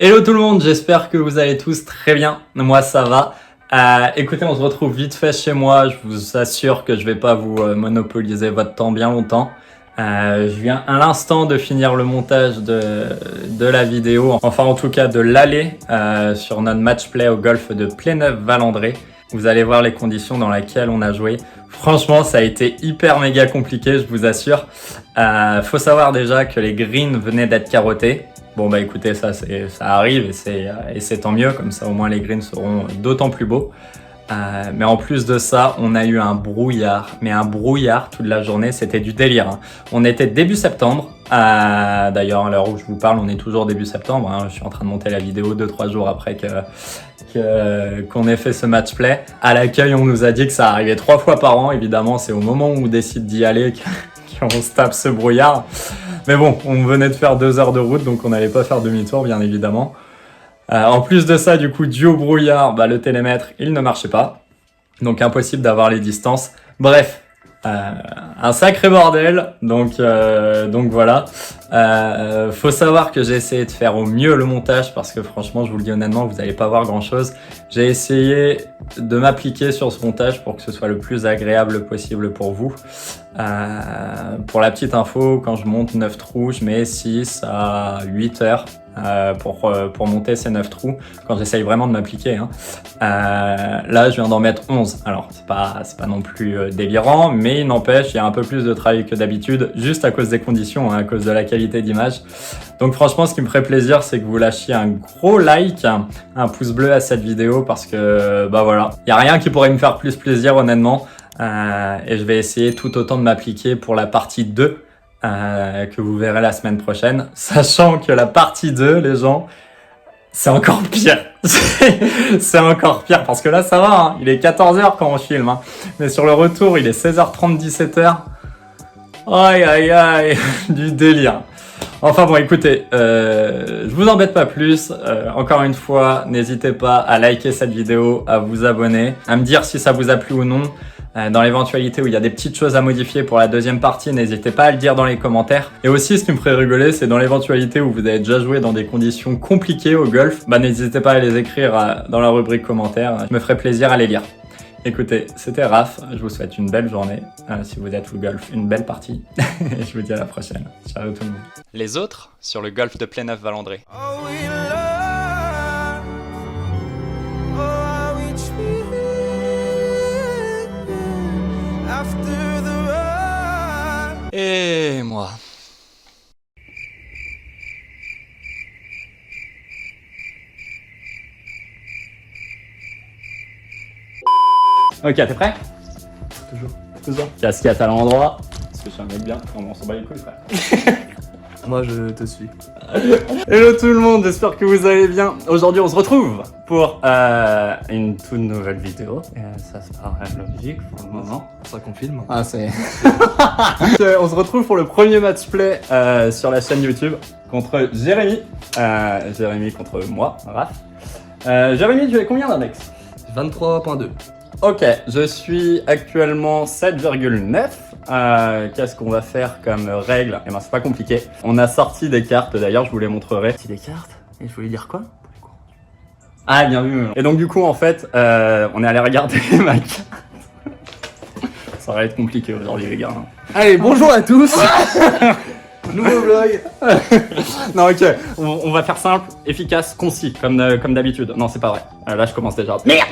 Hello tout le monde, j'espère que vous allez tous très bien. Moi ça va. Écoutez, on se retrouve vite fait chez moi. Je vous assure que je vais pas vous monopoliser votre temps bien longtemps. Je viens à l'instant de finir le montage de la vidéo, enfin en tout cas de l'aller sur notre match play au golf de Pléneuf-Valandré. Vous allez voir les conditions dans lesquelles on a joué. Franchement, ça a été hyper méga compliqué, je vous assure. Faut savoir déjà que les greens venaient d'être carottés. Bon bah écoutez, ça arrive et c'est tant mieux, comme ça au moins les greens seront d'autant plus beaux. Mais en plus de ça, on a eu un brouillard, mais un brouillard toute la journée, c'était du délire. Hein. On était début septembre, d'ailleurs à l'heure où je vous parle, on est toujours début septembre. Hein. Je suis en train de monter la vidéo 2-3 jours après qu'on ait fait ce match play. À l'accueil, on nous a dit que ça arrivait 3 fois par an. Évidemment, c'est au moment où on décide d'y aller qu'on se tape ce brouillard. Mais bon, on venait de faire 2 heures de route, donc on n'allait pas faire demi-tour, bien évidemment. En plus de ça, du coup, dû au brouillard, le télémètre, il ne marchait pas. Donc impossible d'avoir les distances. Bref, un sacré bordel. Donc voilà. Faut savoir que j'ai essayé de faire au mieux le montage parce que franchement, je vous le dis honnêtement, vous n'allez pas voir grand-chose. J'ai essayé de m'appliquer sur ce montage pour que ce soit le plus agréable possible pour vous. Pour la petite info, quand je monte 9 trous, je mets 6 à 8 heures pour monter ces 9 trous quand j'essaye vraiment de m'appliquer. Hein. Là, je viens d'en mettre 11. Alors, c'est pas non plus délirant, mais il n'empêche, il y a un peu plus de travail que d'habitude, juste à cause des conditions, hein, à cause de la qualité d'image. Donc franchement, ce qui me ferait plaisir, c'est que vous lâchiez un gros like, un pouce bleu à cette vidéo parce que, voilà, il n'y a rien qui pourrait me faire plus plaisir, honnêtement. Et je vais essayer tout autant de m'appliquer pour la partie 2 que vous verrez la semaine prochaine, sachant que la partie 2, les gens, c'est encore pire. C'est encore pire parce que là, ça va, hein, il est 14h quand on filme, hein, mais sur le retour, il est 16h30, 17h. Aïe, aïe, aïe, du délire. Enfin bon, écoutez, je vous embête pas plus. Encore une fois, n'hésitez pas à liker cette vidéo, à vous abonner, à me dire si ça vous a plu ou non. Dans l'éventualité où il y a des petites choses à modifier pour la deuxième partie, n'hésitez pas à le dire dans les commentaires. Et aussi, ce qui me ferait rigoler, c'est dans l'éventualité où vous avez déjà joué dans des conditions compliquées au golf, n'hésitez pas à les écrire dans la rubrique commentaires. Je me ferai plaisir à les lire. Écoutez, c'était Raph, je vous souhaite une belle journée. Si vous êtes au golf, une belle partie. Et je vous dis à la prochaine. Ciao tout le monde. Les autres sur le golf de Pléneuf-Valandré. Et moi. Ok, t'es prêt? Toujours. Casquette à l'endroit. Parce que je suis un mec bien. On s'en bat les couilles, frère. Moi, je te suis. Hello tout le monde, j'espère que vous allez bien. Aujourd'hui, on se retrouve pour une toute nouvelle vidéo. Ça se paraît logique pour le moment. C'est ça qu'on filme. Ah, c'est... On se retrouve pour le premier match play sur la chaîne YouTube contre Jérémy. Jérémy contre moi, Raph. Jérémy, tu es combien d'index? 23.2. Ok, je suis actuellement 7,9. Qu'est-ce qu'on va faire comme règle? Eh ben, c'est pas compliqué. On a sorti des cartes, d'ailleurs, je vous les montrerai. C'est des cartes. Et il faut lui dire quoi? Ah, bien vu. Et donc, du coup, en fait, on est allé regarder ma carte. Ça va être compliqué aujourd'hui, les gars. Allez, bonjour à tous. Nouveau vlog. Non, ok, on va faire simple, efficace, concis, comme d'habitude. Non, c'est pas vrai. Là, je commence déjà. Merde.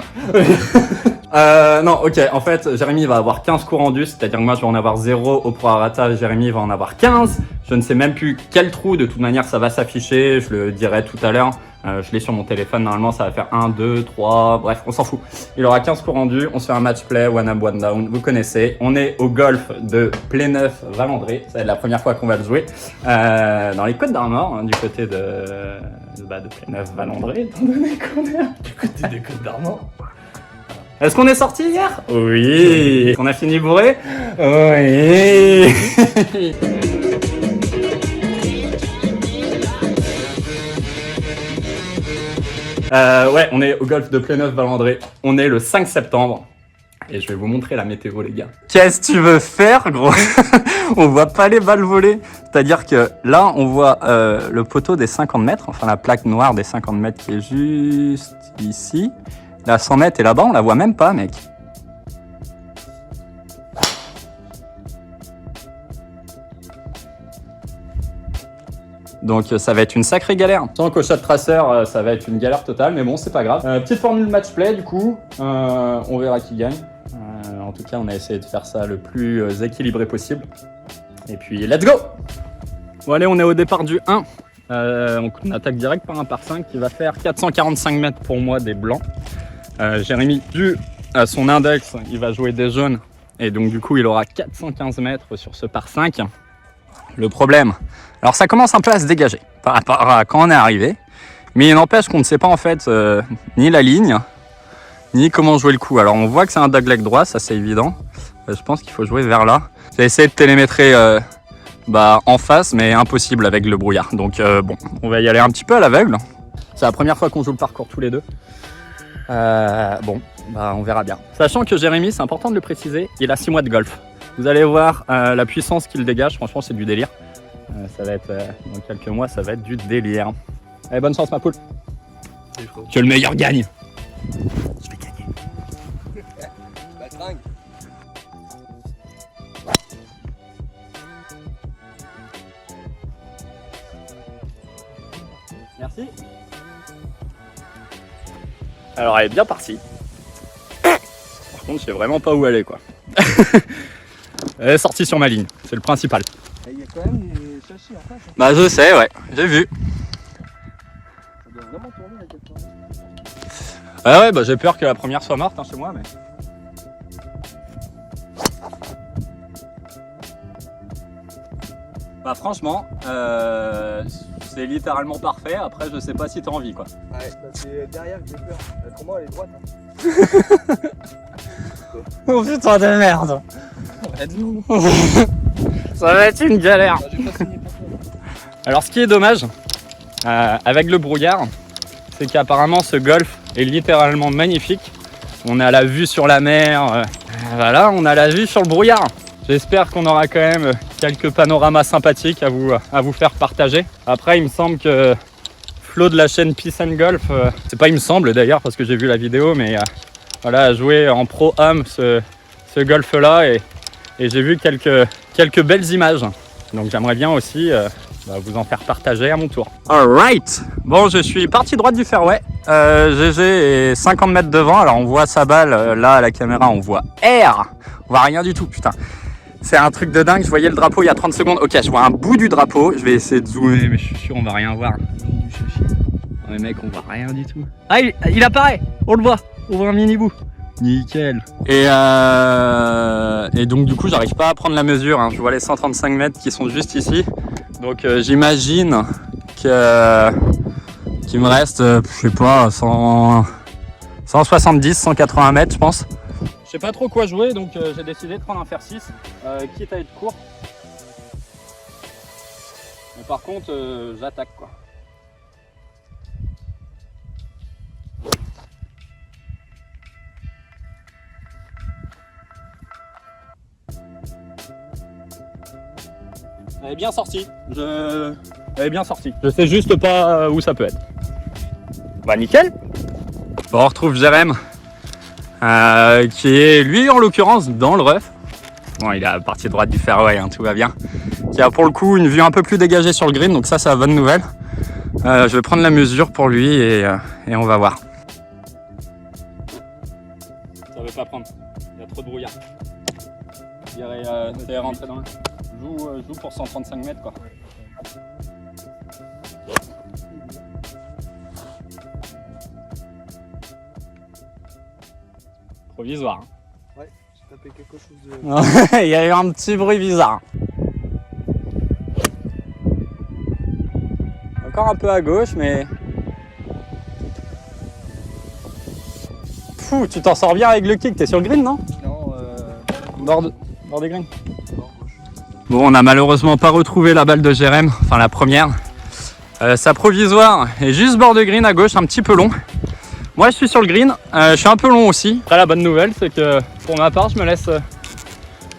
Non, ok, en fait, Jérémy va avoir 15 coups rendus, c'est-à-dire que moi, je vais en avoir 0 au prorata, Jérémy va en avoir 15. Je ne sais même plus quel trou, de toute manière, ça va s'afficher, je le dirai tout à l'heure. Je l'ai sur mon téléphone, normalement, ça va faire 1, 2, 3, bref, on s'en fout. Il aura 15 coups rendus, on se fait un match play, one up, one down, vous connaissez. On est au golf de Pléneuf-Valandré, ça va être la première fois qu'on va le jouer. Dans les Côtes d'Armor, hein, du côté de Pléneuf-Valandré, étant donné qu'on est Du côté des Côtes d'Armor. Est-ce qu'on est sorti hier? Oui. Est-ce qu'on a fini bourré? Oui. Ouais, on est au golf de Pléneuf-Valandré. On est le 5 septembre. et je vais vous montrer la météo, les gars. Qu'est-ce que tu veux faire, gros? On voit pas les balles voler. C'est-à-dire que là, on voit le poteau des 50 mètres, enfin la plaque noire des 50 mètres qui est juste ici. Là, 100 mètres, et là-bas, on la voit même pas, mec. Donc ça va être une sacrée galère. Sans qu'au shot tracer, ça va être une galère totale, mais bon, c'est pas grave. Petite formule match play du coup, on verra qui gagne. En tout cas, on a essayé de faire ça le plus équilibré possible. Et puis, let's go! Bon allez, on est au départ du 1. On attaque direct par un par 5 qui va faire 445 mètres pour moi des blancs. Jérémy, dû à son index, il va jouer des jaunes. Et donc du coup, il aura 415 mètres sur ce par 5. Le problème, alors ça commence un peu à se dégager par rapport à quand on est arrivé, mais il n'empêche qu'on ne sait pas en fait ni la ligne, ni comment jouer le coup. Alors on voit que c'est un dogleg droit, ça c'est évident. Je pense qu'il faut jouer vers là. J'ai essayé de télémétrer en face, mais impossible avec le brouillard. Donc bon, on va y aller un petit peu à l'aveugle. C'est la première fois qu'on joue le parcours tous les deux. On verra bien. Sachant que Jérémy, c'est important de le préciser, il a 6 mois de golf. Vous allez voir la puissance qu'il dégage, franchement c'est du délire. Ça va être, dans quelques mois, ça va être du délire. Allez, bonne chance ma poule. Que le meilleur gagne. Je vais gagner. Merci. Alors elle est bien partie. Par contre, je sais vraiment pas où aller quoi. Elle est sortie sur ma ligne, c'est le principal. Il y a quand même des châssis en face. Hein. Bah je sais, ouais, j'ai vu. Ça doit vraiment tourner à quelque part. Ah ouais, bah j'ai peur que la première soit morte chez moi, mais... Bah franchement, c'est littéralement parfait, après je sais pas si t'as envie quoi. Ouais, bah c'est derrière que j'ai peur. Pour moi elle est droite. Hein. Oh putain de merde. Aide-nous. Ça va être une galère. Bah, j'ai pas signé pour toi. Alors ce qui est dommage, avec le brouillard, c'est qu'apparemment ce golf est littéralement magnifique. On a la vue sur la mer, voilà, on a la vue sur le brouillard. J'espère qu'on aura quand même quelques panoramas sympathiques à vous faire partager. Après, il me semble que Flo de la chaîne Peace and Golf, c'est pas il me semble d'ailleurs parce que j'ai vu la vidéo, mais voilà, a joué en pro-am ce golf-là et j'ai vu quelques belles images. Donc j'aimerais bien aussi vous en faire partager à mon tour. Alright, bon je suis parti droite du fairway. GG est 50 mètres devant, alors on voit sa balle, là à la caméra on voit R. On voit rien du tout, putain. C'est un truc de dingue, je voyais le drapeau il y a 30 secondes. Ok, je vois un bout du drapeau, je vais essayer de zoomer, mais je suis sûr on va rien voir. Mais mec, on voit rien du tout. Ah, il apparaît, on le voit, on voit un mini bout. Nickel. Et donc du coup, j'arrive pas à prendre la mesure, hein. Je vois les 135 mètres qui sont juste ici. Donc j'imagine qu'il me reste, je sais pas, 170, 180 mètres, je pense. Je sais pas trop quoi jouer, donc j'ai décidé de prendre un fer 6, quitte à être court. Mais par contre, j'attaque quoi. Elle est bien sortie. Elle est bien sortie. Je sais juste pas où ça peut être. Bah nickel. Bon, on retrouve Jérém, qui est lui en l'occurrence dans le rough. Bon, il est à la partie droite du fairway, hein, tout va bien. Qui a pour le coup une vue un peu plus dégagée sur le green, donc ça c'est la bonne nouvelle. Je vais prendre la mesure pour lui et on va voir. Ça veut pas prendre. Il y a trop de brouillard. Je dirais c'est rentrer dans le... Joue pour 135 mètres quoi. Provisoire. Ouais, j'ai tapé quelque chose de... Il y a eu un petit bruit bizarre. Encore un peu à gauche mais... Fou, tu t'en sors bien avec le kick, t'es sur le green non? Non, bord des greens. Bon, on n'a malheureusement pas retrouvé la balle de Jérém, enfin la première. Sa provisoire est juste bord de green à gauche, un petit peu long. Moi je suis sur le green, je suis un peu long aussi. Après la bonne nouvelle c'est que pour ma part je me laisse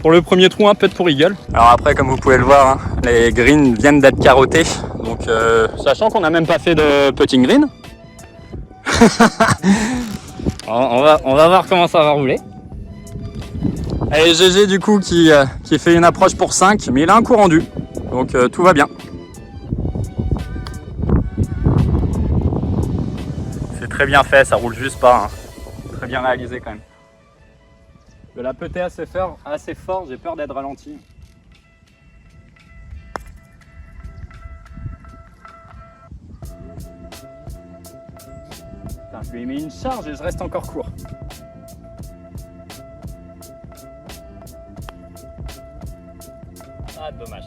pour le premier trou un peu de pour eagle. Alors après comme vous pouvez le voir, hein, les greens viennent d'être carottés. Donc sachant qu'on n'a même pas fait de putting green. on va voir comment ça va rouler. Et GG du coup qui fait une approche pour 5, mais il a un coup rendu. Donc tout va bien. C'est très bien fait, ça roule juste pas. Hein. Très bien réalisé quand même. De la peter assez fort, j'ai peur d'être ralenti. Putain, je lui ai mis une charge et je reste encore court. Ah, dommage.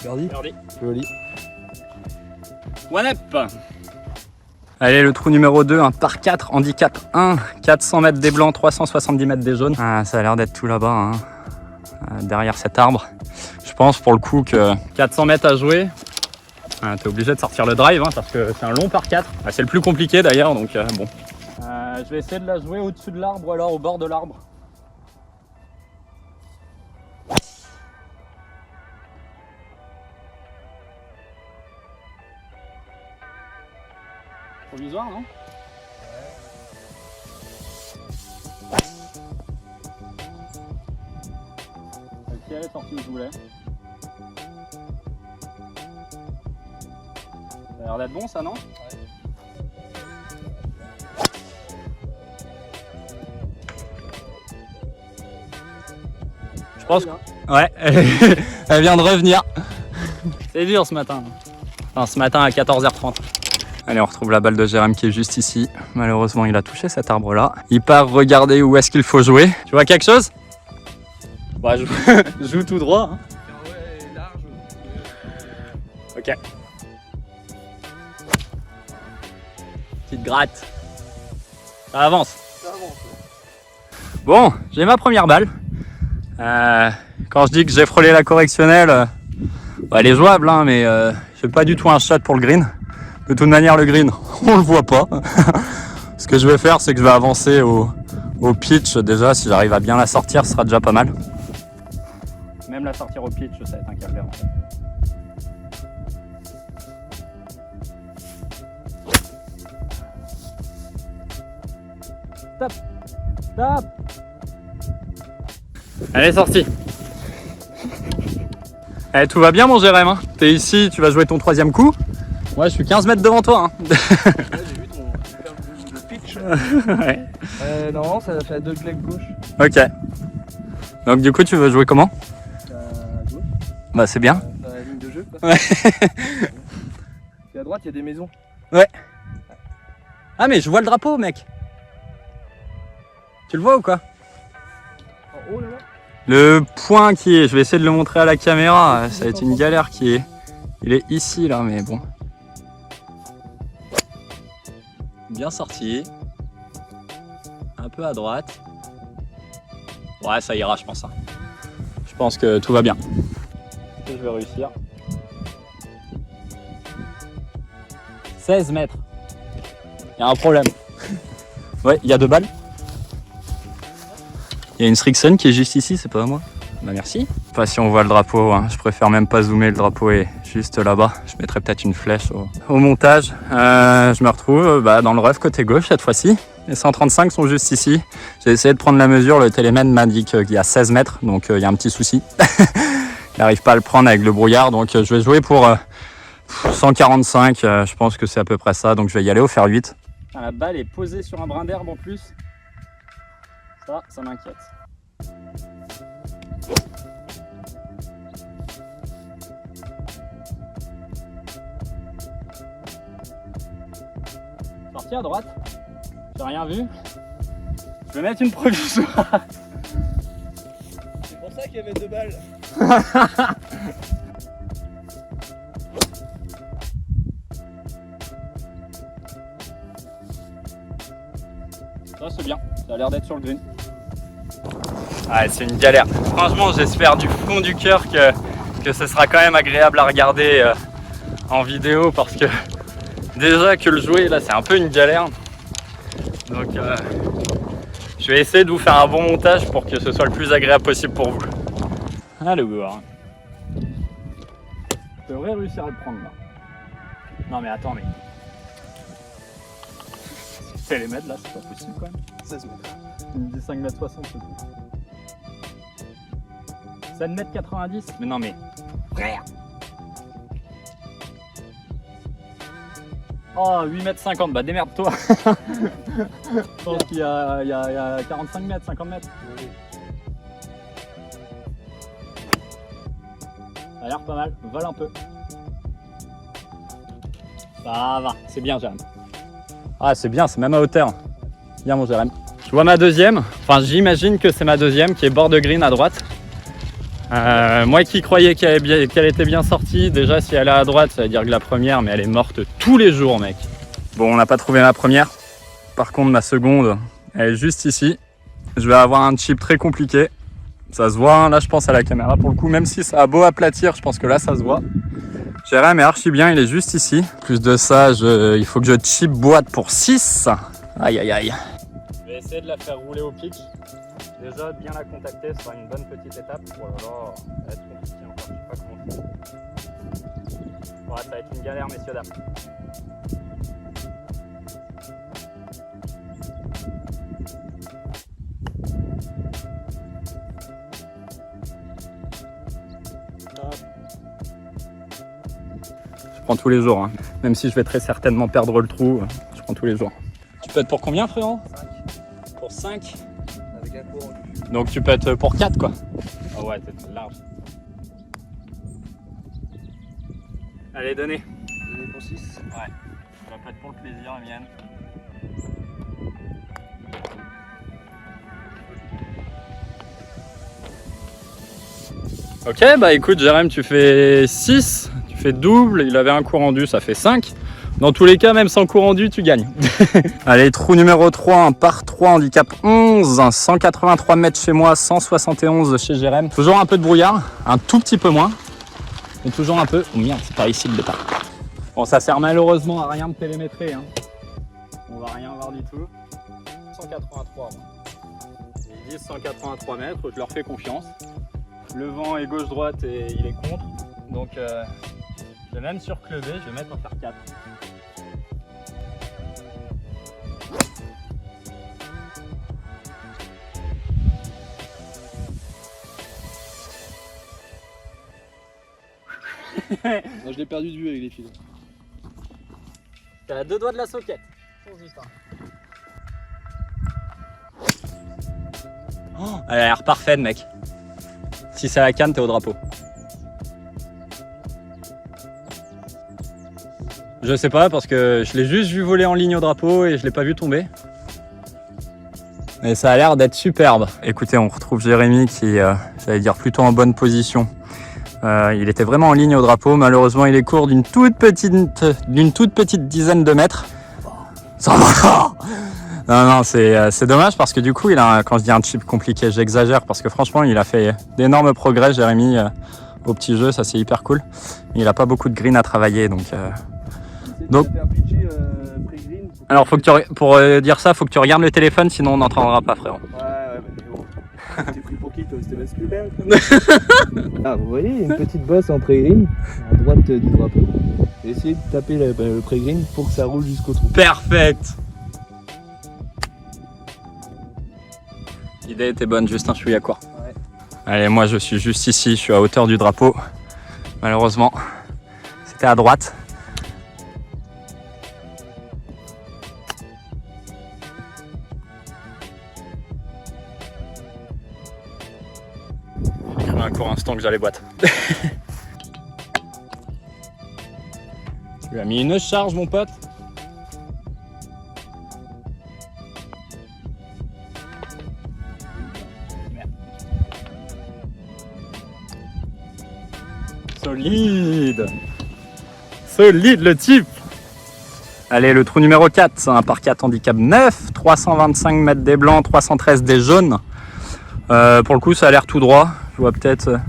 Birdie. Joli. One up. Allez, le trou numéro 2, un par 4, handicap 1, 400 mètres des blancs, 370 mètres des jaunes. Ah, ça a l'air d'être tout là-bas, hein, derrière cet arbre. Je pense pour le coup que 400 mètres à jouer, t'es obligé de sortir le drive hein, parce que c'est un long par 4. C'est le plus compliqué d'ailleurs, donc bon. Je vais essayer de la jouer au-dessus de l'arbre ou alors au bord de l'arbre. Provisoire, non? Ok, elle est sortie où je voulais. Ça a l'air d'être bon ça, non? Je pense que... Ouais, elle vient de revenir. C'est dur ce matin. Enfin, ce matin à 14h30. Allez, on retrouve la balle de Jérém qui est juste ici. Malheureusement, il a touché cet arbre-là. Il part regarder où est-ce qu'il faut jouer. Tu vois quelque chose? Bah, je joue tout droit. Hein. Ouais, large. Ok. Petite gratte. Ça avance. Ça avance. Ouais. Bon, j'ai ma première balle. Quand je dis que j'ai frôlé la correctionnelle, bah, elle est jouable, hein, mais j'ai pas du tout un shot pour le green. De toute manière, le green, on le voit pas. Ce que je vais faire, c'est que je vais avancer au pitch. Déjà, si j'arrive à bien la sortir, ce sera déjà pas mal. Même la sortir au pitch, ça va être un calvaire en fait. Stop! Stop! Elle est sortie. Allez, tout va bien mon Jérém, hein. T'es ici, tu vas jouer ton troisième coup. Moi, je suis 15 mètres devant toi. Hein. Ouais, j'ai vu le pitch. Ouais. Non, ça fait 2 claques gauche. Ok. Donc du coup, tu veux jouer comment? À gauche. Bah c'est bien. Dans la ligne de jeu. Quoi. Ouais. Et à droite, il y a des maisons. Ouais. Ah mais je vois le drapeau, mec. Tu le vois ou quoi? En haut là-bas. Le point qui est, je vais essayer de le montrer à la caméra. Ça va être une galère qui est. Il est ici là, mais bon. Bien sorti. Un peu à droite. Ouais, ça ira, je pense. Hein. Je pense que tout va bien. Je vais réussir. 16 mètres. Il y a un problème. Ouais, il y a 2 balles. Il y a une Strixon qui est juste ici, c'est pas à moi. Bah merci. Pas si on voit le drapeau, hein. Je préfère même pas zoomer, le drapeau est juste là-bas. Je mettrai peut-être une flèche au montage. Je me retrouve dans le rough côté gauche cette fois-ci. Les 135 sont juste ici. J'ai essayé de prendre la mesure, le télémètre m'a dit qu'il y a 16 mètres, donc il y a un petit souci. Il n'arrive pas à le prendre avec le brouillard, donc je vais jouer pour 145. Je pense que c'est à peu près ça, donc je vais y aller au fer 8. La balle est posée sur un brin d'herbe en plus. Ça m'inquiète. Sorti à droite. J'ai rien vu. Je vais mettre une provisoire. C'est pour ça qu'il y avait 2 balles. Ça c'est bien, ça a l'air d'être sur le green. Ah, c'est une galère. Franchement, j'espère du fond du cœur que que ce sera quand même agréable à regarder en vidéo parce que déjà que le jouer là c'est un peu une galère. Donc je vais essayer de vous faire un bon montage pour que ce soit le plus agréable possible pour vous. Alors, je devrais réussir à le prendre là. Non mais attends, mais fais les mètres là, c'est pas possible quand même. 16 mètres. Tu me dis 5 mètres 60 c'est tout. 7 mètres 90. Mais non mais frère. Oh 8 mètres 50, bah démerde-toi. Je pense qu'il y a 45 mètres, 50 mètres. Oui. Ça a l'air pas mal, vole un peu. Ça va, c'est bien Jérém. Ah c'est bien, c'est même à hauteur. Bien mon Jérém. Je vois ma deuxième, enfin j'imagine que c'est ma deuxième qui est bord de green à droite. Moi qui croyais qu'elle était bien sortie, déjà si elle est à droite ça veut dire que la première, mais elle est morte tous les jours mec. Bon on n'a pas trouvé ma première, par contre ma seconde elle est juste ici. Je vais avoir un chip très compliqué, ça se voit hein, là je pense à la caméra pour le coup, même si ça a beau aplatir je pense que là ça se voit. Jérém est archi bien, il est juste ici. Plus de ça, il faut que je chip boîte pour 6. Aïe aïe aïe. Je vais essayer de la faire rouler au pitch. Déjà, bien la contacter sera une bonne petite étape. Oh là là, ça va être compliqué encore, je sais pas comment je fais. Ouais, ça va être une galère, messieurs, dames. Je prends tous les jours, hein. Même si je vais très certainement perdre le trou, je prends tous les jours. Tu peux être pour combien, frérot? 5. Pour 5? Avec un courant. Donc tu peux être pour 4 quoi. Ah ouais, t'es large. Allez, donnez. Donnez pour 6. Ouais. Ça va pas être pour le plaisir, la mienne. Ok, bah écoute, Jérém, tu fais 6. Tu fais double. Il avait un coup rendu, ça fait 5. Dans tous les cas, même sans coup rendu, tu gagnes. Allez, trou numéro 3, un par 3, handicap 11, 183 mètres chez moi, 171 chez Jérém. Toujours un peu de brouillard, un tout petit peu moins, mais toujours un peu. Oh merde, c'est par ici le départ. Bon, ça sert malheureusement à rien de télémétrer, hein. On va rien voir du tout. 183, ils disent 183 mètres, je leur fais confiance. Le vent est gauche-droite et il est contre, donc je vais même surclever, je vais mettre un fer 4. Non, je l'ai perdu de vue avec les fils. T'es à 2 doigts de la soquette. Oh, elle a l'air parfaite, mec. Si c'est à la canne, t'es au drapeau. Je sais pas parce que je l'ai juste vu voler en ligne au drapeau et je l'ai pas vu tomber. Mais ça a l'air d'être superbe. Écoutez, on retrouve Jérémy qui, j'allais dire, plutôt en bonne position. Il était vraiment en ligne au drapeau. Malheureusement, il est court d'une toute petite dizaine de mètres. Ça va. Non, c'est dommage parce que du coup, quand je dis un chip compliqué, j'exagère parce que franchement, il a fait d'énormes progrès, Jérémy, au petit jeu. Ça, c'est hyper cool. Il a pas beaucoup de green à travailler, donc. Alors, pour dire ça, faut que tu regardes le téléphone, sinon on n'entendra pas, frérot. Ouais, mais bon. T'es pris pour qui, toi? C'était Spielberg. Ah, vous voyez, une petite bosse en pré-green, à droite du drapeau. Essayez de taper le pré-green pour que ça roule jusqu'au trou. Perfect. L'idée était bonne, juste un chouïa quoi. Ouais. Allez, moi je suis juste ici, je suis à hauteur du drapeau. Malheureusement, c'était à droite. J'ai cru un court instant que j'allais boîte. Tu lui as mis une charge, mon pote. Solide. Solide le type. Allez, le trou numéro 4, un par 4 handicap 9, 325 mètres des blancs, 313 des jaunes. Pour le coup, ça a l'air tout droit. Je vois peut-être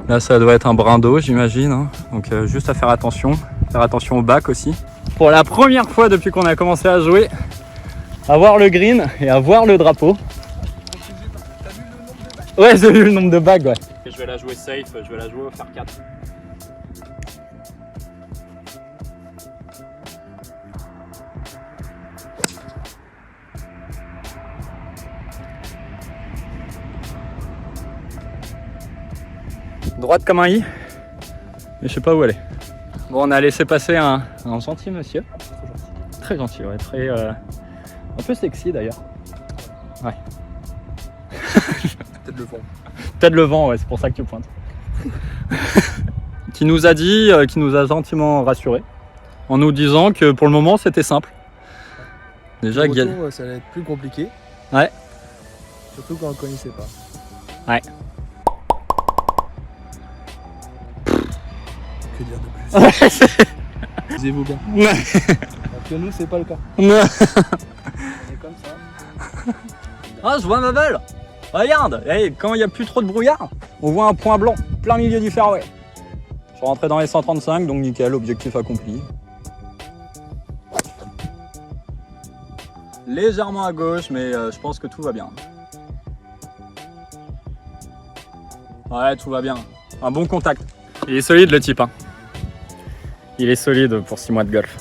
Là, ça doit être un brin d'eau, j'imagine. Hein. Donc, juste à faire attention au bac aussi. Pour la première fois depuis qu'on a commencé à jouer, à voir le green et à voir le drapeau. Ouais, j'ai vu le nombre de bagues, ouais. Je vais la jouer safe, je vais la jouer au fer 4. Droite comme un i, mais je sais pas où elle est. Bon, on a laissé passer un gentil monsieur. Très gentil, ouais, très un peu sexy d'ailleurs. Ouais. Peut-être le vent. Peut-être le vent, ouais, c'est pour ça que tu pointes. Qui nous a dit, qui nous a gentiment rassurés, en nous disant que pour le moment c'était simple. Déjà, retour, ça allait être plus compliqué. Ouais. Surtout quand on ne connaissait pas. Ouais. Que dire de plus? Visez-vous bien. Alors que nous, c'est pas le cas. On est comme ça. Ah, je vois ma balle. Regarde, quand il n'y a plus trop de brouillard, on voit un point blanc plein milieu du fairway. Je suis rentré dans les 135, donc nickel, objectif accompli. Légèrement à gauche, mais je pense que tout va bien. Ouais, tout va bien. Un bon contact. Il est solide le type. Hein. Il est solide pour 6 mois de golf.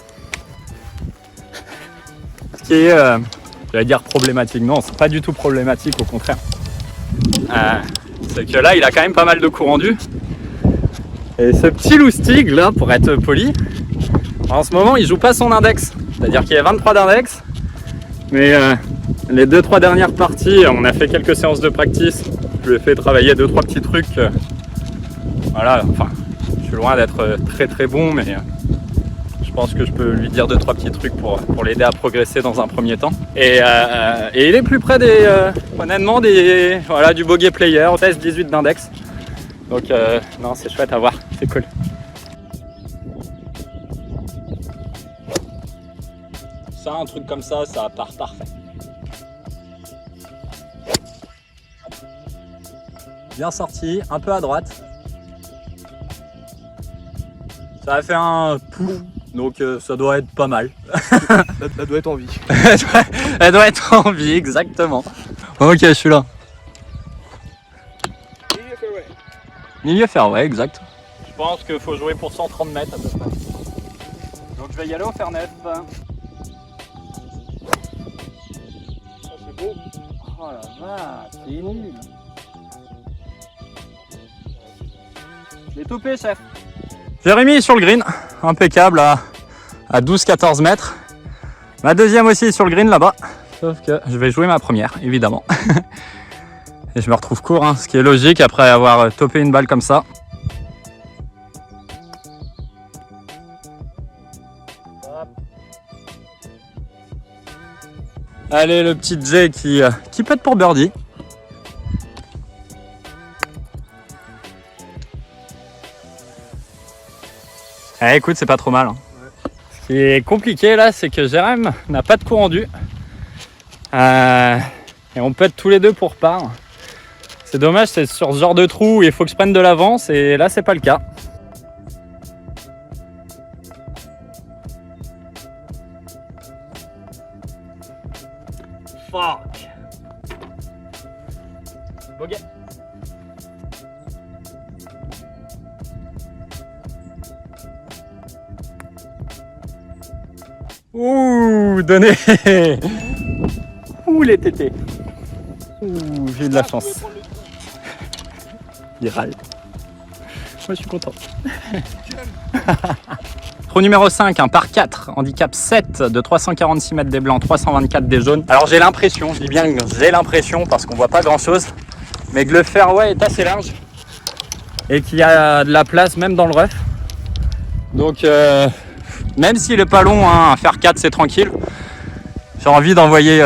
Ce qui est, j'allais dire problématique. Non, c'est pas du tout problématique, au contraire. C'est que là, il a quand même pas mal de coups rendus. Et ce petit Lustig, là, pour être poli, en ce moment, il joue pas son index. C'est-à-dire qu'il y a 23 d'index. Mais les 2-3 dernières parties, on a fait quelques séances de practice. Je lui ai fait travailler 2-3 petits trucs. Voilà, enfin, je suis loin d'être très très bon, mais je pense que je peux lui dire 2-3 petits trucs pour l'aider à progresser dans un premier temps. Et il est plus près honnêtement, du bogey player, 16-18 d'index. Donc non, c'est chouette à voir, c'est cool. Ça, un truc comme ça part parfait. Bien sorti, un peu à droite. Ça a fait un pouf, donc ça doit être pas mal. Elle doit être en vie. Elle doit être en vie, exactement. Ok, je suis là. Milieu fairway. Milieu fairway, exact. Je pense qu'il faut jouer pour 130 mètres à peu près. Donc je vais y aller au fair 9. C'est beau. Oh la vache, c'est nul. Je l'ai topé, chef. Jérémy sur le green, impeccable à 12-14 mètres. Ma deuxième aussi sur le green là-bas. Sauf que je vais jouer ma première, évidemment. Et je me retrouve court, hein, ce qui est logique après avoir topé une balle comme ça. Allez, le petit Jay qui pète pour birdie. Eh, écoute, c'est pas trop mal. Hein. Ouais. Ce qui est compliqué là, c'est que Jérém n'a pas de coup rendu. Et on pète tous les deux pour part. C'est dommage, c'est sur ce genre de trou où il faut que je prenne de l'avance et là, c'est pas le cas. Fuck. Bogey. Ouh, donné. Ouh, les tétés. Ouh, j'ai eu de la chance. Il râle. Moi, je suis content. Trou numéro 5, un par 4, handicap 7 de 346 mètres des blancs, 324 des jaunes. Alors j'ai l'impression, je dis bien que j'ai l'impression parce qu'on voit pas grand chose, mais que le fairway est assez large et qu'il y a de la place même dans le rough. Donc même s'il est pas long, hein, un faire 4 c'est tranquille. J'ai envie d'envoyer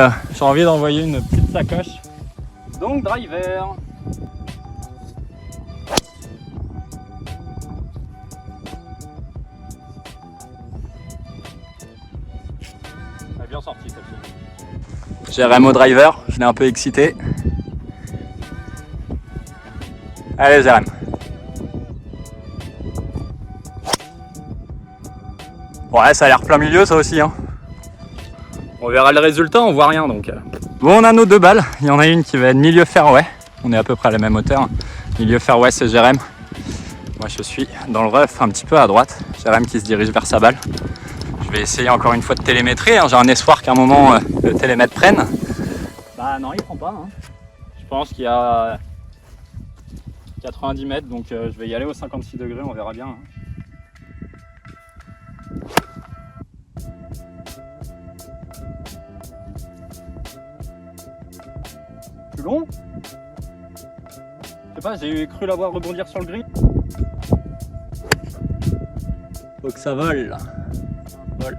une petite sacoche. Donc driver. Elle a bien sorti celle-ci. Jérém au driver, je l'ai un peu excité. Allez Jérém. Ouais, ça a l'air plein milieu ça aussi. Hein. On verra le résultat, on voit rien donc. Bon, on a nos 2 balles. Il y en a une qui va être milieu fairway. On est à peu près à la même hauteur. Milieu fairway, c'est Jérém. Moi, je suis dans le rough, un petit peu à droite. Jérém qui se dirige vers sa balle. Je vais essayer encore une fois de télémétrer. Hein. J'ai un espoir qu'à un moment, le télémètre prenne. Bah non, il prend pas. Hein. Je pense qu'il y a 90 mètres, donc je vais y aller au 56 degrés, on verra bien. Hein. Plus long? Je sais pas, j'ai cru la voir rebondir sur le green. Faut que ça vole là. Vole.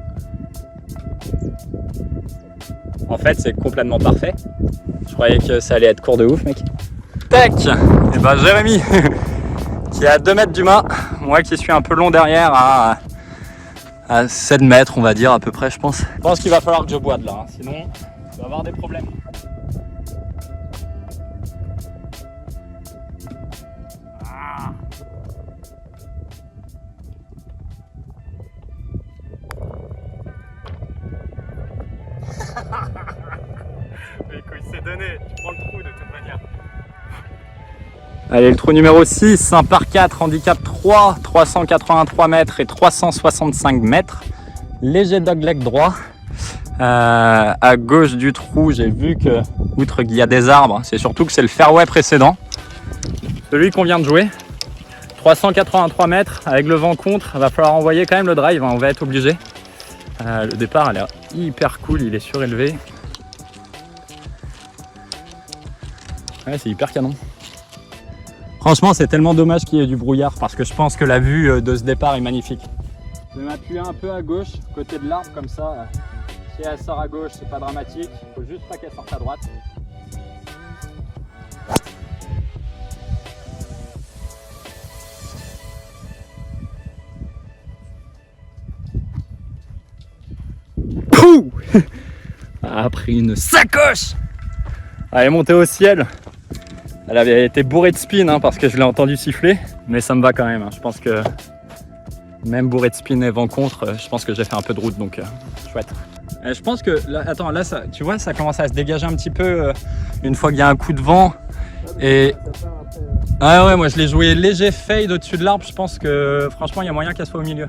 En fait, c'est complètement parfait. Je croyais que ça allait être court de ouf, mec. Tac! Et ben Jérémy, qui est à 2 mètres du mât. Moi qui suis un peu long derrière, à 7 mètres, on va dire, à peu près, je pense. Je pense qu'il va falloir que je boite là, hein. Sinon, je vais avoir des problèmes. Écoute, c'est donné, tu prends le trou de toute manière. Allez, le trou numéro 6, un par 4, handicap 3, 383 mètres et 365 mètres. Léger dogleg droit. À gauche du trou, j'ai vu que, outre qu'il y a des arbres, c'est surtout que c'est le fairway précédent. Celui qu'on vient de jouer. 383 mètres, avec le vent contre, il va falloir envoyer quand même le drive, hein, on va être obligé. Le départ a l'air hyper cool, il est surélevé. Ouais, c'est hyper canon. Franchement, c'est tellement dommage qu'il y ait du brouillard parce que je pense que la vue de ce départ est magnifique. Je vais m'appuyer un peu à gauche, côté de l'arbre, comme ça. Si elle sort à gauche, c'est pas dramatique. Il faut juste pas qu'elle sorte à droite. Pouh! A pris une sacoche! Elle est montée au ciel. Elle avait été bourrée de spin hein, parce que je l'ai entendu siffler, mais ça me va quand même. Hein. Je pense que même bourrée de spin et vent contre, je pense que j'ai fait un peu de route donc chouette. Et je pense que là, attends, là, ça, tu vois, ça commence à se dégager un petit peu une fois qu'il y a un coup de vent. Et ah ouais, moi je l'ai joué léger fade au-dessus de l'arbre. Je pense que franchement, il y a moyen qu'elle soit au milieu.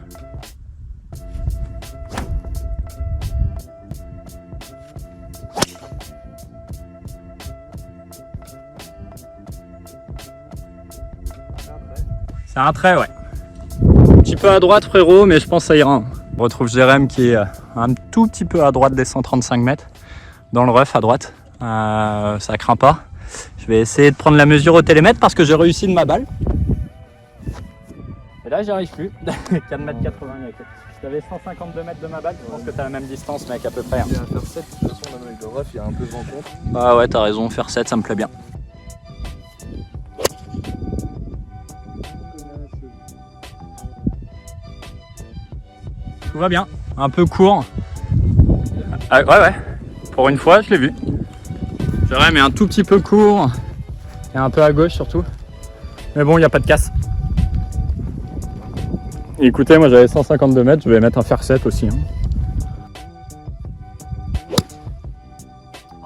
C'est un trait, ouais. Un petit peu à droite, frérot, mais je pense que ça ira. On retrouve Jérém qui est un tout petit peu à droite des 135 mètres, dans le rough à droite. Ça craint pas. Je vais essayer de prendre la mesure au télémètre parce que j'ai réussi de ma balle. Et là, j'y arrive plus. 4 mètres 80. Si t'avais 152 mètres de ma balle, je pense que t'as la même distance, mec, à peu près. Hein. Il y a un faire 7, de toute façon, même avec le rough, il y a un peu de vent contre. Ah ouais, t'as raison, faire 7, ça me plaît bien. Tout va bien, un peu court. Ah, ouais, pour une fois, je l'ai vu. Jérém est un tout petit peu court et un peu à gauche surtout. Mais bon, il n'y a pas de casse. Écoutez, moi j'avais 152 mètres, je vais mettre un fer 7 aussi. Hein.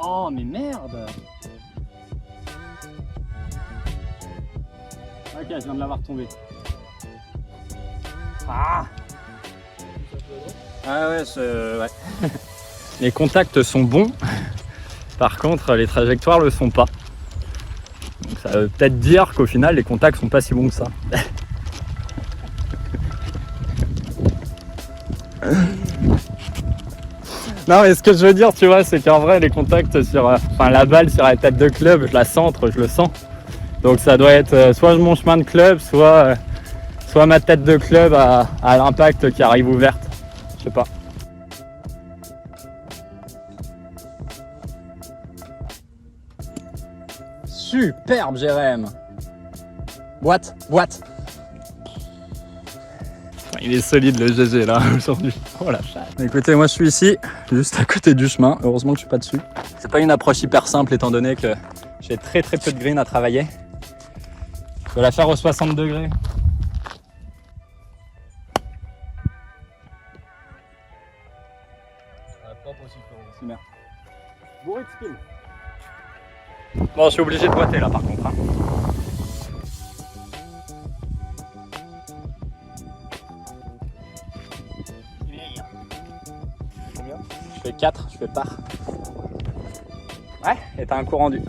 Oh, mais merde! Ok, je viens de l'avoir tombé. Ah! Ah ouais, ouais. Les contacts sont bons, par contre les trajectoires le sont pas. Donc ça veut peut-être dire qu'au final les contacts sont pas si bons que ça. Non mais ce que je veux dire tu vois c'est qu'en vrai les contacts sur enfin la balle sur la tête de club je la centre, je le sens. Donc ça doit être soit mon chemin de club, soit ma tête de club à l'impact qui arrive ouverte. Je sais pas. Superbe Jérém. Boîte. Il est solide le GG là aujourd'hui. Oh la chatte. Écoutez, moi je suis ici, juste à côté du chemin. Heureusement que je suis pas dessus. C'est pas une approche hyper simple étant donné que j'ai très peu de green à travailler. Je vais la faire au 60 degrés. Bourré de spin. Bon, je suis obligé de boiter là par contre. Hein. Combien? Je fais 4, je fais par. Ouais, et t'as un coup rendu.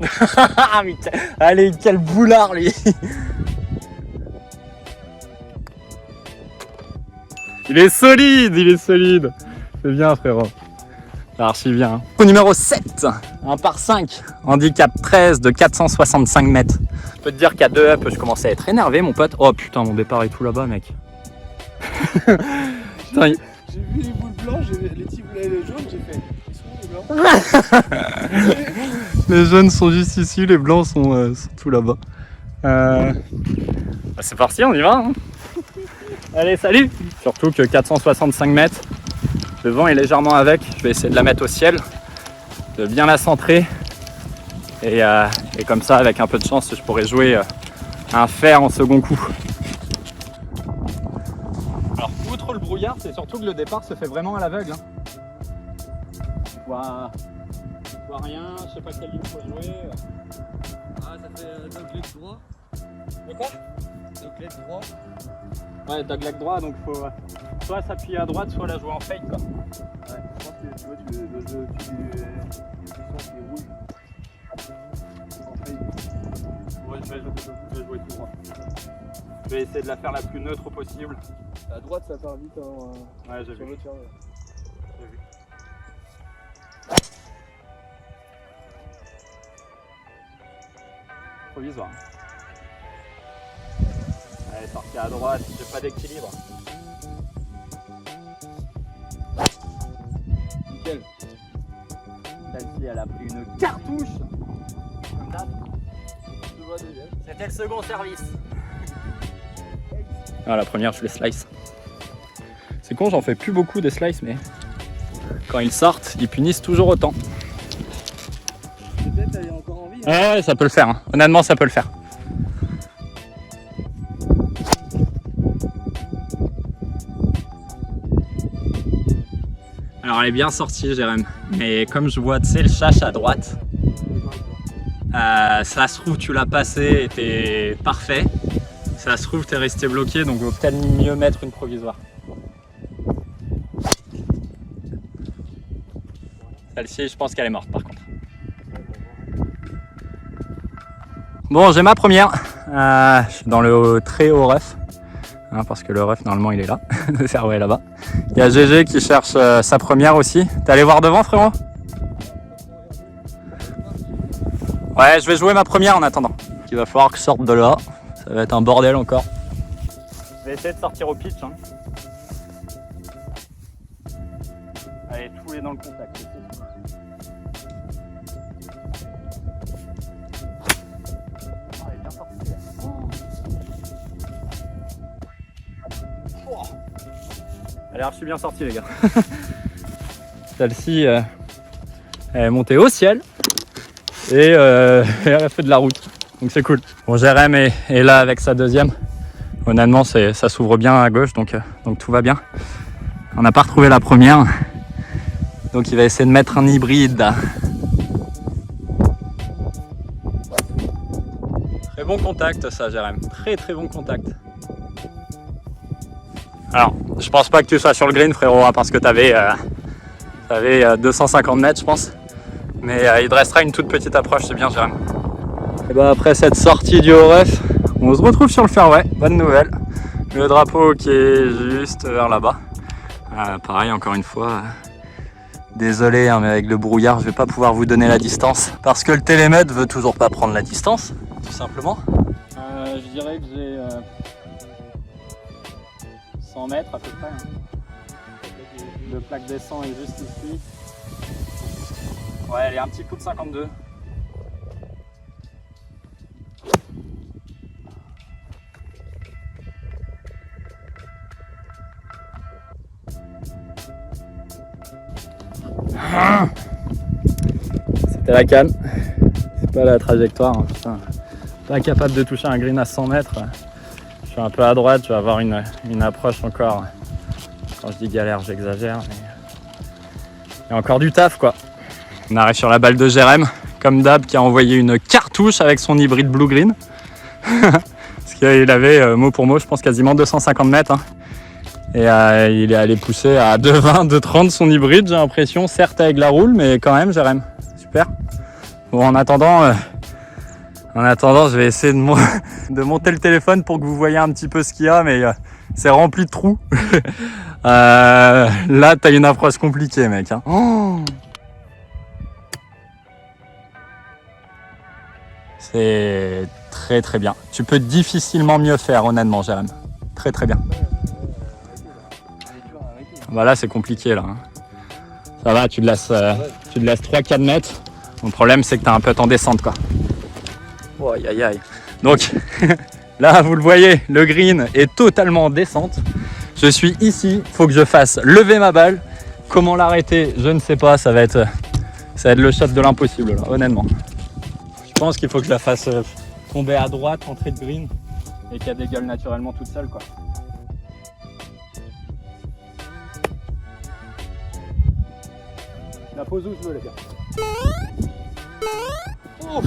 Mais allez, quel boulard lui. Il est solide, il est solide. C'est bien frérot. Archi bien. Au numéro 7, un par 5, handicap 13 de 465 mètres. Je peux te dire qu'à 2 up, je commençais à être énervé mon pote. Oh putain, mon départ est tout là-bas mec. Putain, J'ai vu les boules blanches, les petits boulets jaunes, j'ai fait. Ils sont où les blancs? les jaunes sont juste ici, les blancs sont tout là-bas. C'est parti, on y va. Hein. Allez, salut. Surtout que 465 mètres, le vent est légèrement avec. Je vais essayer de la mettre au ciel, de bien la centrer. Et comme ça, avec un peu de chance, je pourrais jouer un fer en second coup. Alors, outre le brouillard, c'est surtout que le départ se fait vraiment à l'aveugle. Hein. Je vois rien, je sais pas quelle ligne faut jouer. Ah, ça fait dogleg droit. De quoi? Dogleg droit. Ouais, dogleg droit, donc faut soit s'appuyer à droite, soit la jouer en fake quoi. Ouais, je pense que tu vois, tu le buisson qui est rouge. En fait, Ouais, je vais jouer tout droit. Je vais essayer de la faire la plus neutre possible. à droite, ça part vite en. Ouais, j'ai Sur vu. l'autre ferme. J'ai vu. Provisoire. Allez, sortie à droite, j'ai pas d'équilibre. Nickel. Celle-ci, elle a pris une cartouche. Comme d'hab. Je vois déjà. C'était le second service. Ah, la première, je les slice. C'est con, j'en fais plus beaucoup des slices, mais quand ils sortent, ils punissent toujours autant. Peut-être elle est encore en vie. Hein. Ah ouais, ça peut le faire. Hein. Honnêtement, ça peut le faire. Alors, elle est bien sortie, Jérém. Mais comme je vois, tu sais, le chache à droite, ça se trouve, tu l'as passé et t'es parfait. Ça se trouve, t'es resté bloqué, donc il vaut peut-être mieux mettre une provisoire. Celle-ci, je pense qu'elle est morte par contre. Bon, j'ai ma première. Je suis dans le très haut ref. Hein, parce que le ref, normalement, il est là. Le cerveau est là-bas. Il y a GG qui cherche sa première aussi. T'es allé voir devant, frérot? Ouais, je vais jouer ma première en attendant. Il va falloir que je sorte de là. Ça va être un bordel encore. Je vais essayer de sortir au pitch. Hein. Allez, tous les dans le contact. Oh, elle est bien sortie. Oh. Elle est archi bien sortie, les gars. Celle-ci, elle est montée au ciel et elle a fait de la route. Donc c'est cool. Bon, Jérém est là avec sa deuxième. Honnêtement, ça s'ouvre bien à gauche, donc tout va bien. On n'a pas retrouvé la première. Donc il va essayer de mettre un hybride. Très bon contact ça, Jérém. Très très bon contact. Alors, je pense pas que tu sois sur le green, frérot, hein, parce que t'avais 250 mètres, je pense. Mais il te restera une toute petite approche, c'est bien, Jérém. Et bah après cette sortie du haut ref, on se retrouve sur le fairway. Bonne nouvelle. Le drapeau qui est juste vers là-bas. Pareil, encore une fois. Désolé, hein, mais avec le brouillard, je vais pas pouvoir vous donner la distance. Parce que le télémètre veut toujours pas prendre la distance, tout simplement. Je dirais que j'ai 100 mètres à peu près. Hein. Le plaque descend est juste ici. Ouais, elle est un petit coup de 52. C'était la canne, c'est pas la trajectoire, hein, putain. Pas capable de toucher un green à 100 mètres. Je suis un peu à droite, je vais avoir une approche encore. Quand je dis galère, j'exagère, mais y a encore du taf quoi. On arrive sur la balle de Jérém, comme d'hab, qui a envoyé une cartouche avec son hybride blue-green. Parce qu'il avait, mot pour mot, je pense quasiment 250 mètres. Hein. Et il est allé pousser à 2,20, 2,30 son hybride, j'ai l'impression. Certes avec la roule, mais quand même, Jérém. Super. Bon, en attendant, je vais essayer de monter le téléphone pour que vous voyez un petit peu ce qu'il y a, mais c'est rempli de trous. Là, t'as une approche compliquée, mec. Hein. Oh, c'est très très bien. Tu peux difficilement mieux faire, honnêtement, Jérém. Très très bien. Bah là, c'est compliqué, là. Ça va, tu te laisses 3-4 mètres. Le problème, c'est que t'as un peu en descente, quoi. Oh, aïe, aïe, aïe. Donc, là, vous le voyez, le green est totalement en descente. Je suis ici, il faut que je fasse lever ma balle. Comment l'arrêter, je ne sais pas. Ça va être le shot de l'impossible, là, honnêtement. Je pense qu'il faut que je la fasse tomber à droite, entrée de green, et qu'elle dégueule naturellement toute seule, quoi. La pose où je veux, les gars. Oh.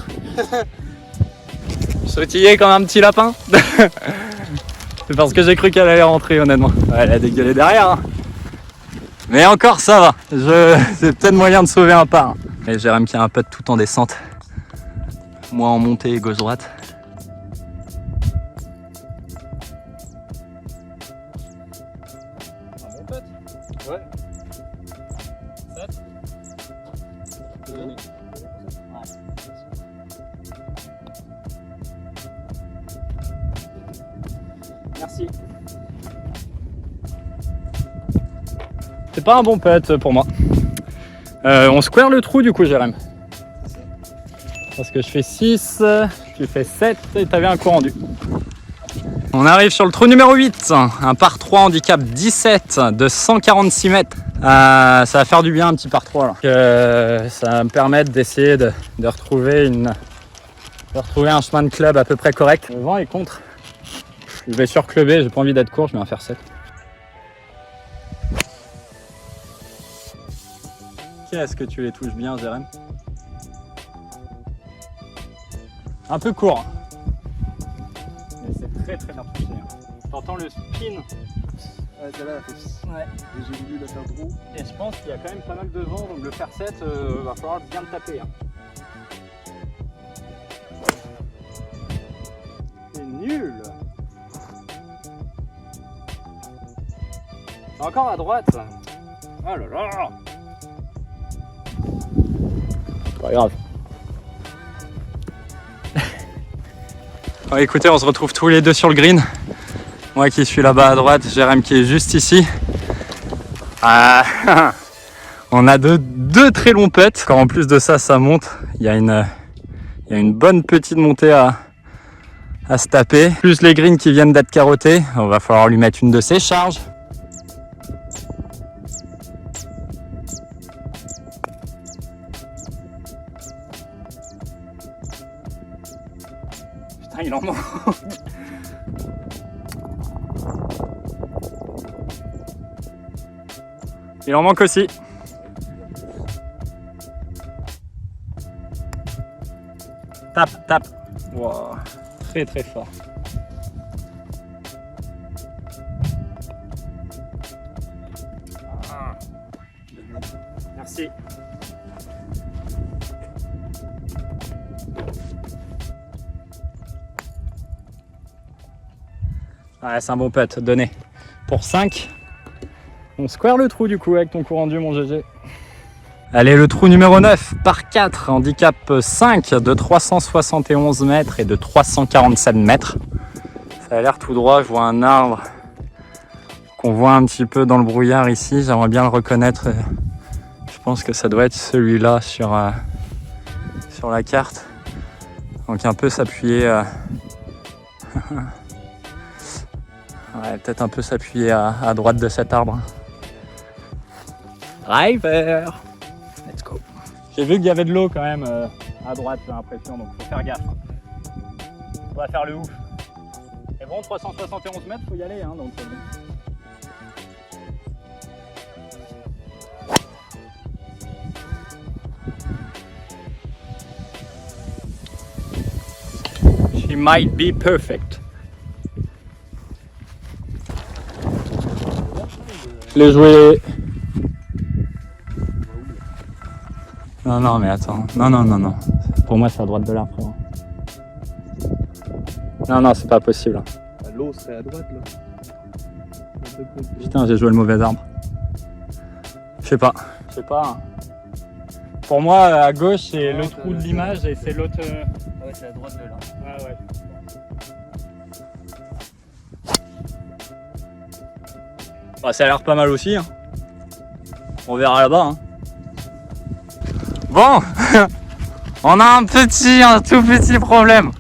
Sautillé comme un petit lapin. C'est parce que j'ai cru qu'elle allait rentrer, honnêtement. Ouais, elle a dégueulé derrière. Hein. Mais encore, ça va. C'est peut-être moyen de sauver un pas. Hein. Et Jérém qui a un putt tout en descente. Moi en montée gauche-droite. Un bon putt. Ouais. 7. Merci. C'est pas un bon putt pour moi. On square le trou du coup, Jérém. Parce que je fais 6, tu fais 7 et t'avais un coup rendu. On arrive sur le trou numéro 8, un par 3 handicap 17 de 146 mètres. Ça va faire du bien un petit par 3 là. Ça va me permettre d'essayer de retrouver un chemin de club à peu près correct. Le vent est contre. Je vais surclubber, j'ai pas envie d'être court, je vais en faire 7. Qu'est-ce que tu les touches bien, Jérém? Un peu court. Mais c'est très très bien touché. T'entends le spin? Ouais, celle-là, ouais. J'ai voulu la faire gros. Et je pense qu'il y a quand même pas mal de vent, donc le faire 7, va falloir bien le taper. Hein. C'est nul. Encore à droite. Oh là là. Pas grave. Bon, écoutez, on se retrouve tous les deux sur le green. Moi qui suis là-bas à droite, Jérém qui est juste ici. On a deux très longs putts. Quand en plus de ça, ça monte. Il y a une bonne petite montée à se taper. Plus les greens qui viennent d'être carottés. On va falloir lui mettre une de ses charges. Putain, il en manque. Il en manque aussi. Tape, tape. Wow. Très très fort. Merci. Ouais, c'est un bon putt, donné. Pour 5, on square le trou du coup avec ton coup rendu, mon GG. Allez, le trou numéro 9, par 4, handicap 5 de 371 mètres et de 347 mètres. Ça a l'air tout droit, je vois un arbre qu'on voit un petit peu dans le brouillard ici. J'aimerais bien le reconnaître. Je pense que ça doit être celui-là sur la carte. Donc un peu s'appuyer... Ouais, peut-être un peu s'appuyer à droite de cet arbre. Driver! Let's go! J'ai vu qu'il y avait de l'eau quand même à droite, j'ai l'impression, donc faut faire gaffe. On va faire le ouf. Et bon, 371 mètres, faut y aller, hein, donc... He might be perfect. Les jouets. Non, mais attends. Non. Pour moi, c'est à droite de l'arbre, frérot. Non, c'est pas possible. L'eau serait à droite, là. Putain, j'ai joué le mauvais arbre. Je sais pas. Hein. Pour moi, à gauche, c'est le trou de l'image et c'est l'autre. Ouais, c'est à droite de là. Ah ouais. Bah, ça a l'air pas mal aussi. Hein. On verra là-bas. Hein. Bon, on a un tout petit problème.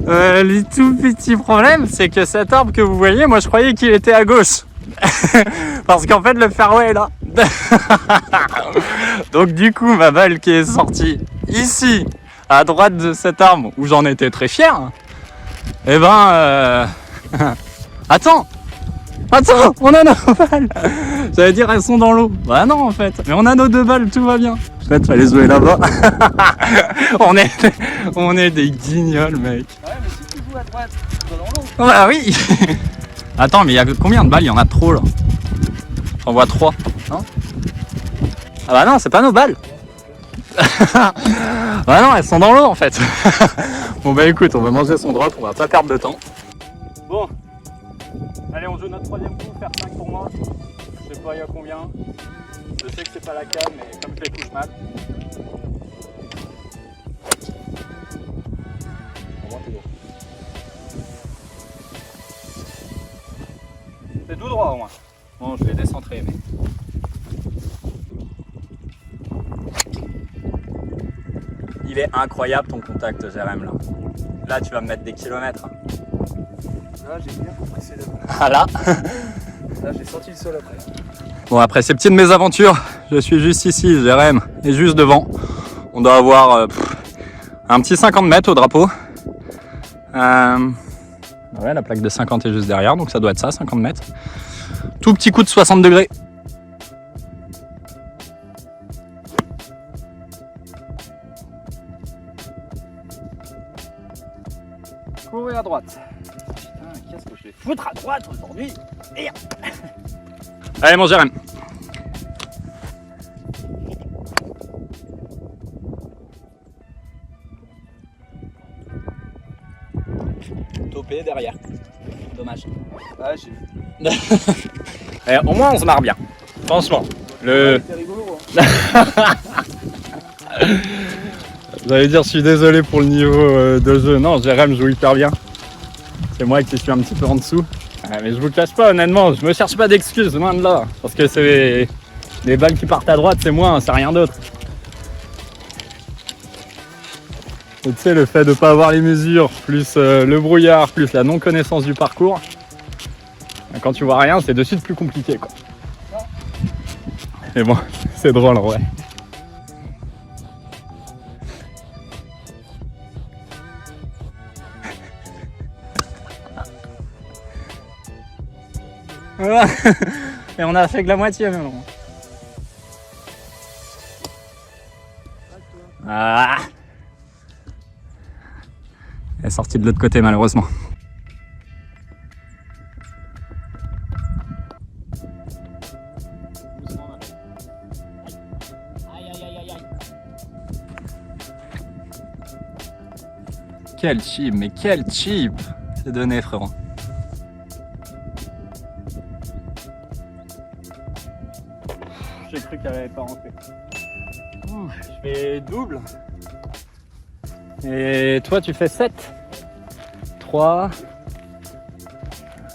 Le tout petit problème, c'est que cet arbre que vous voyez, moi je croyais qu'il était à gauche. Parce qu'en fait le fairway est là. Donc du coup ma balle qui est sortie ici, à droite de cet arbre, où j'en étais très fier, et ben... Attends, on a nos balles. J'allais dire elles sont dans l'eau. Bah non en fait, mais on a nos 2 balles, tout va bien. En fait, fallait jouer là-bas. on est des guignols, mec. Ouais, mais si tu joues à droite, tu vas dans l'eau. Bah oui. Attends, mais il y a combien de balles? Il y en a trop là. J'en vois 3. Non? Ah bah non, c'est pas nos balles. Bah non, elles sont dans l'eau en fait. Bon bah écoute, on va manger son drop, on va pas perdre de temps. Bon. Allez, on joue notre 3e coup, faire 5 pour moi. Je sais pas il y a combien. Je sais que c'est pas la cam, mais comme je les touche mal. C'est tout droit au moins. Bon, je vais décentrer, mais... Il est incroyable ton contact, Jérém, là. Là, tu vas me mettre des kilomètres. Là, j'ai bien compressé là. Ah là. Là, j'ai senti le sol après. Bon, après ces petites mésaventures, je suis juste ici, Jérém, et juste devant. On doit avoir un petit 50 mètres au drapeau. Ouais, la plaque de 50 est juste derrière, donc ça doit être ça, 50 mètres. Tout petit coup de 60 degrés. Courir à droite. Putain, qu'est-ce que je vais foutre à droite aujourd'hui? Allez, mon Jérém. Topé derrière. Dommage. Ouais, j'ai vu. Au moins, on se marre bien. Franchement. C'était rigolo, hein. J'allais dire, je suis désolé pour le niveau de jeu. Non, Jérém joue hyper bien. C'est moi qui suis un petit peu en dessous. Mais je vous le cache pas, honnêtement, je me cherche pas d'excuses, loin de là. Parce que c'est les balles qui partent à droite, c'est moi, c'est rien d'autre. Et tu sais, le fait de ne pas avoir les mesures, plus le brouillard, plus la non-connaissance du parcours, quand tu vois rien, c'est de suite plus compliqué, quoi. Mais bon, c'est drôle, ouais. Et on a fait que la moitié maintenant. Ah, elle est sortie de l'autre côté malheureusement. Quel chip, mais quel chip! C'est donné, frérot. J'ai cru qu'elle n'allait pas rentrer. Je fais double. Et toi, tu fais 7. 3.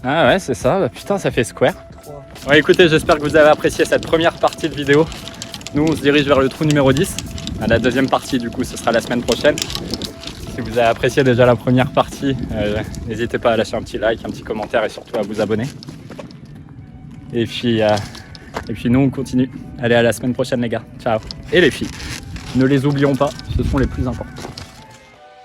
Ah ouais, c'est ça. Bah, putain, ça fait square. 3. Ouais, écoutez, j'espère que vous avez apprécié cette première partie de vidéo. Nous, on se dirige vers le trou numéro 10. La deuxième partie, du coup, ce sera la semaine prochaine. Si vous avez apprécié déjà la première partie, n'hésitez pas à lâcher un petit like, un petit commentaire et surtout à vous abonner. Et puis nous, on continue. Allez, à la semaine prochaine, les gars. Ciao. Et les filles, ne les oublions pas, ce sont les plus importants.